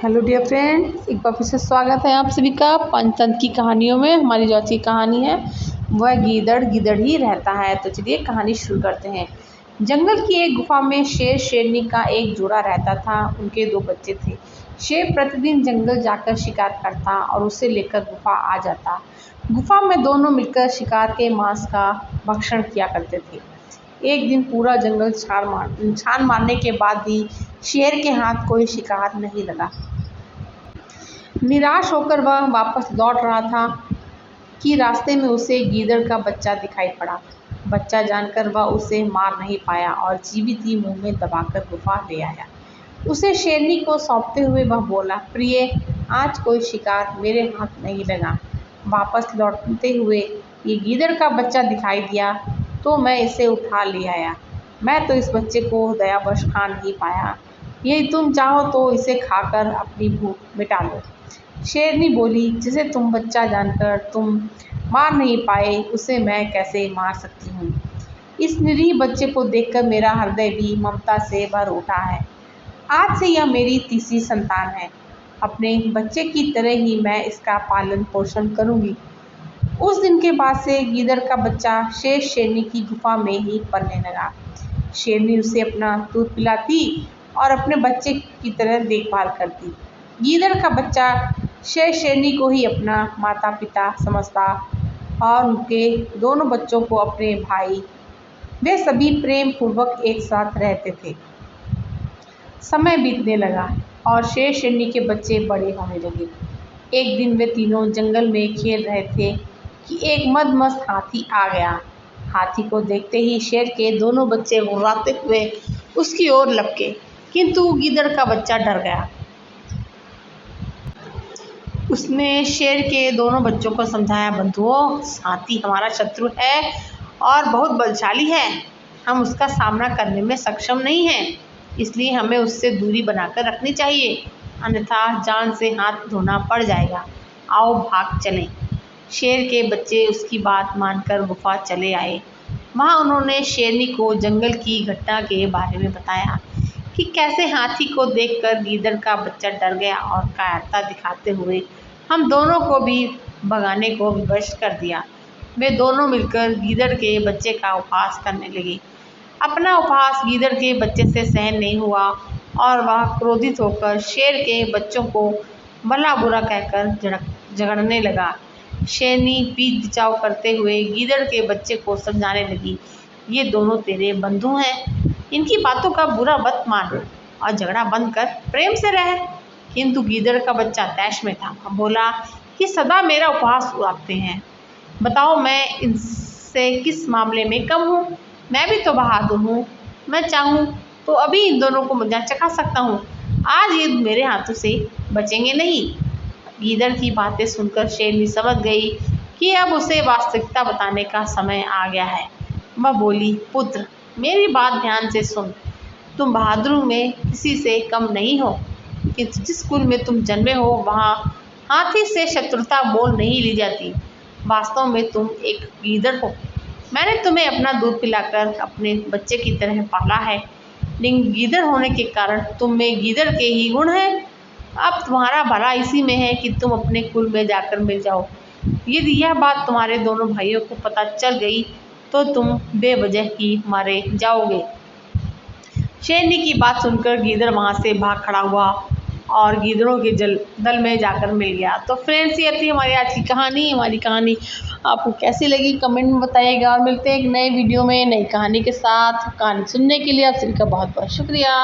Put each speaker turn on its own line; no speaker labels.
Hello dear friends, एक बार फिर से स्वागत है आप सभी का पंचतंत्र की कहानियों में। हमारी जो आज की कहानी है वह गीदड़ गीदड़ ही रहता है। तो चलिए कहानी शुरू करते हैं। जंगल की एक गुफा में शेर शेरनी का एक जोड़ा रहता था। उनके दो बच्चे थे। शेर प्रतिदिन जंगल जाकर शिकार करता और उसे लेकर गुफा आ जाता। गुफा में दोनों मिलकर शिकार के मांस का भक्षण किया करते थे। एक दिन पूरा जंगल छान मारने के बाद भी शेर के हाथ कोई शिकार नहीं लगा। निराश होकर वह वापस लौट रहा था कि रास्ते में उसे गीदड़ का बच्चा दिखाई पड़ा। बच्चा जानकर वह उसे मार नहीं पाया और जीवित ही मुंह में दबाकर गुफा ले आया। उसे शेरनी को सौंपते हुए वह बोला, प्रिय, आज कोई शिकार मेरे हाथ नहीं लगा। वापस लौटते हुए ये गीदड़ का बच्चा दिखाई दिया तो मैं इसे उठा ले आया। मैं तो इस बच्चे को दयावश खा नहीं पाया। यदि तुम चाहो तो इसे खाकर अपनी भूख मिटा लो। शेरनी बोली, जिसे तुम बच्चा जानकर तुम मार नहीं पाए उसे मैं कैसे मार सकती हूँ। इस निरीह बच्चे को देखकर मेरा हृदय भी ममता से भर उठा है। आज से यह मेरी तीसरी संतान है। अपने बच्चे की तरह ही मैं इसका पालन पोषण करूँगी। उस दिन के बाद से गीदड़ का बच्चा शेर शेरनी की गुफा में ही पलने लगा। शेरनी उसे अपना दूध पिलाती और अपने बच्चे की तरह देखभाल करती। गीदड़ का बच्चा शेर शेरनी को ही अपना माता पिता समझता और उनके दोनों बच्चों को अपने भाई। वे सभी प्रेम पूर्वक एक साथ रहते थे। समय बीतने लगा और शेर शेरनी के बच्चे बड़े होने लगे। एक दिन वे तीनों जंगल में खेल रहे थे कि एक मदमस्त हाथी आ गया। हाथी को देखते ही शेर के दोनों बच्चे गुर्राते हुए उसकी ओर लपके, किंतु गीदड़ का बच्चा डर गया। उसने शेर के दोनों बच्चों को समझाया, बंधुओं, हाथी हमारा शत्रु है और बहुत बलशाली है। हम उसका सामना करने में सक्षम नहीं हैं, इसलिए हमें उससे दूरी बनाकर रखनी चाहिए, अन्यथा जान से हाथ धोना पड़ जाएगा। आओ भाग चलें। शेर के बच्चे उसकी बात मानकर गुफा चले आए। वहाँ उन्होंने शेरनी को जंगल की घटना के बारे में बताया कि कैसे हाथी को देखकर गीदड़ का बच्चा डर गया और कायरता दिखाते हुए हम दोनों को भी भगाने को विवश कर दिया। वे दोनों मिलकर गीदड़ के बच्चे का उपहास करने लगे। अपना उपहास गीदड़ के बच्चे से सहन नहीं हुआ और वह क्रोधित होकर शेर के बच्चों को भला बुरा कहकर झगड़ने लगा। शेरनी पीठ बचाव करते हुए गीदड़ के बच्चे को समझाने लगी, ये दोनों तेरे बंधु हैं, इनकी बातों का बुरा मत मान और झगड़ा बंद कर प्रेम से रह। किंतु गीदड़ का बच्चा तैश में था। बोला कि सदा मेरा उपहास उड़ाते हैं। बताओ मैं इनसे किस मामले में कम हूँ? मैं भी तो बहादुर हूँ। मैं चाहूँ तो अभी इन दोनों को मजा चखा सकता हूँ। आज ये मेरे हाथों से बचेंगे नहीं। गीदड़ की बातें सुनकर शेरनी समझ गई कि अब उसे वास्तविकता बताने का समय आ गया है। वह बोली, पुत्र, मेरी बात ध्यान से सुन। तुम बहादुरों में किसी से कम नहीं हो, किंतु जिस कुल में तुम जन्मे हो वहाँ हाथी से शत्रुता मोल नहीं ली जाती। वास्तव में तुम एक गीदड़ हो। मैंने तुम्हें अपना दूध पिलाकर अपने बच्चे की तरह पाला है, लेकिन गीदड़ होने के कारण तुम में गीदड़ के ही गुण हैं। अब तुम्हारा भला इसी में है कि तुम अपने कुल में जाकर मिल जाओ। यदि यह बात तुम्हारे दोनों भाइयों को पता चल गई तो तुम बेवजह ही मारे जाओगे। शेरनी की बात सुनकर गीदड़ वहाँ से भाग खड़ा हुआ और गीदड़ों के दल में जाकर मिल गया। तो फ्रेंड्स, ये थी हमारी आज की कहानी। हमारी कहानी आपको कैसी लगी कमेंट में बताइएगा और मिलते हैं एक नए वीडियो में नई कहानी के साथ। कहानी सुनने के लिए आप सभी का बहुत बहुत शुक्रिया।